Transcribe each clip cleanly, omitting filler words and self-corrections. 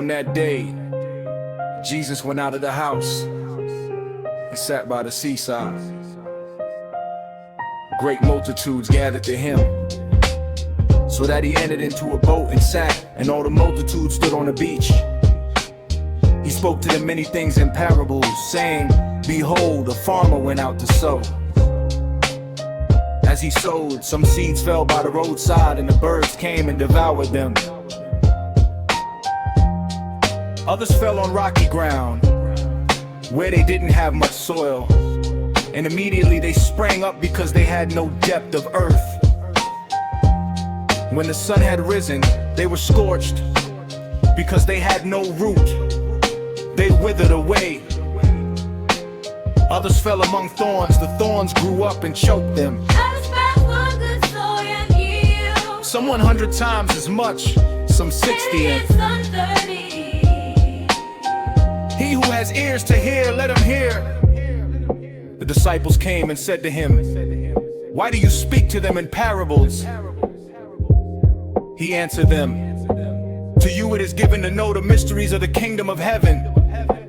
On that day, Jesus went out of the house and sat by the seaside. Great multitudes gathered to him, so that he entered into a boat and sat, and all the multitude stood on the beach. He spoke to them many things in parables, saying, Behold, a farmer went out to sow. As he sowed, some seeds fell by the roadside, and the birds came and devoured them. Others fell on rocky ground, where they didn't have much soil, and immediately they sprang up because they had no depth of earth. When the sun had risen, they were scorched because they had no root. They withered away. Others fell among thorns. The thorns grew up and choked them. Some 100 times as much, some 60, and some 30. He who has ears to hear, let him hear. The disciples came and said to him, Why do you speak to them in parables? He answered them, To you it is given to know the mysteries of the kingdom of heaven,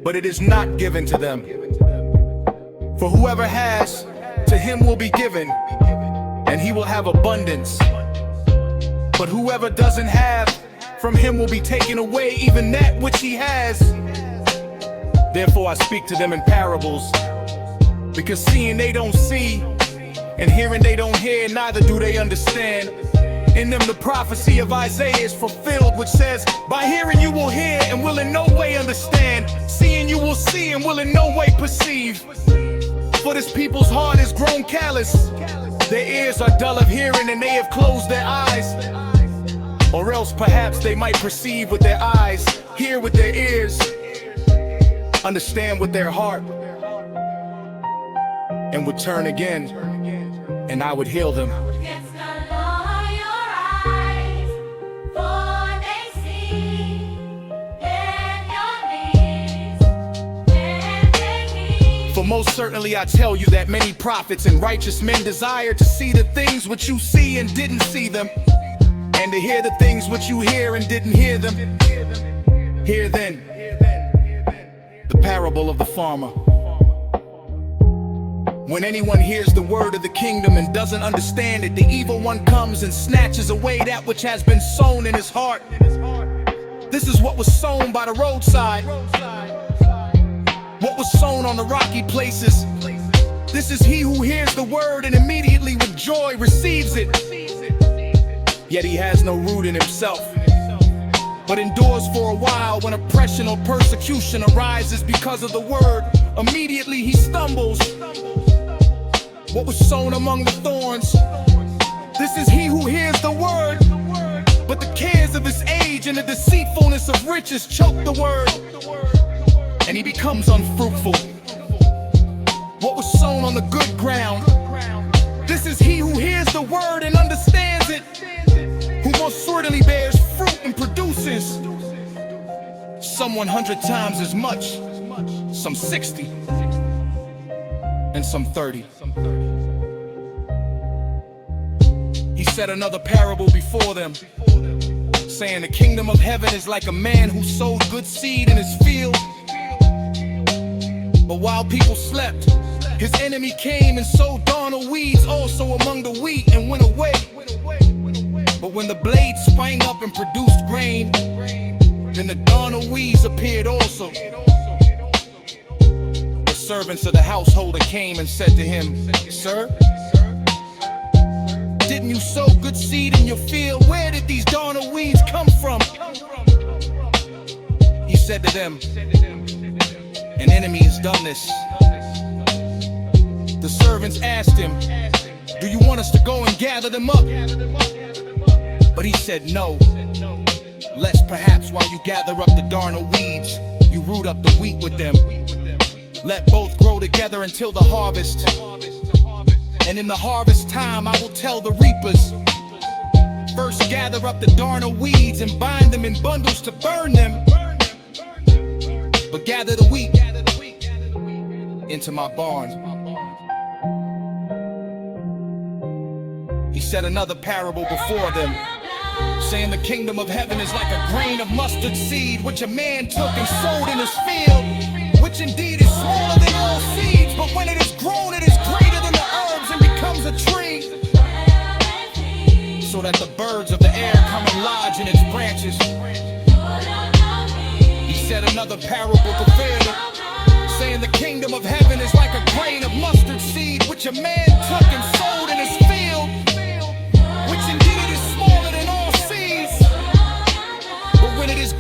but it is not given to them. For whoever has, to him will be given, and he will have abundance. But whoever doesn't have, from him will be taken away even that which he has. Therefore I speak to them in parables, because seeing they don't see, and hearing they don't hear, neither do they understand. In them the prophecy of Isaiah is fulfilled, which says, By hearing you will hear, and will in no way understand. Seeing you will see, and will in no way perceive. For this people's heart is grown callous. Their ears are dull of hearing, and they have closed their eyes. Or else perhaps they might perceive with their eyes, hear with their ears, understand with their heart, and would turn again, and I would heal them. For most certainly I tell you that many prophets and righteous men desire to see the things which you see and didn't see them, and to hear the things which you hear and didn't hear them. Hear then the parable of the farmer. When anyone hears the word of the kingdom and doesn't understand it, the evil one comes and snatches away that which has been sown in his heart. This is what was sown by the roadside, what was sown on the rocky places. This is he who hears the word and immediately with joy receives it. Yet he has no root in himself, but endures for a while. When oppression or persecution arises because of the word, immediately he stumbles. What was sown among the thorns, this is he who hears the word, but the cares of this age and the deceitfulness of riches choke the word, and he becomes unfruitful. What was sown on the good ground, this is he who hears the word and understands it, who most certainly bears fruit and produces some 100 times as much, some 60, and some 30. He said another parable before them, saying, The kingdom of heaven is like a man who sowed good seed in his field. But while people slept, his enemy came and sowed darnel weeds also among the wheat and went away. But when the blade sprang up and produced grain, then the darnel weeds appeared also. The servants of the householder came and said to him, Sir, didn't you sow good seed in your field? Where did these darnel weeds come from? He said to them, An enemy has done this. The servants asked him, Do you want us to go and gather them up? But he said, No, lest perhaps while you gather up the darnel weeds, you root up the wheat with them. Let both grow together until the harvest. And in the harvest time I will tell the reapers, First gather up the darnel weeds and bind them in bundles to burn them, but gather the wheat into my barn. He said another parable before them, saying the kingdom of heaven is like a grain of mustard seed, which a man took and sowed in his field, which indeed is smaller than all seeds, but when it is grown, it is greater than the herbs and becomes a tree, so that the birds of the air come and lodge in its branches. He said another parable fulfilled, saying the kingdom of heaven is like a grain of mustard seed, which a man took and sowed in his field, which indeed is smaller than all seeds, but when it is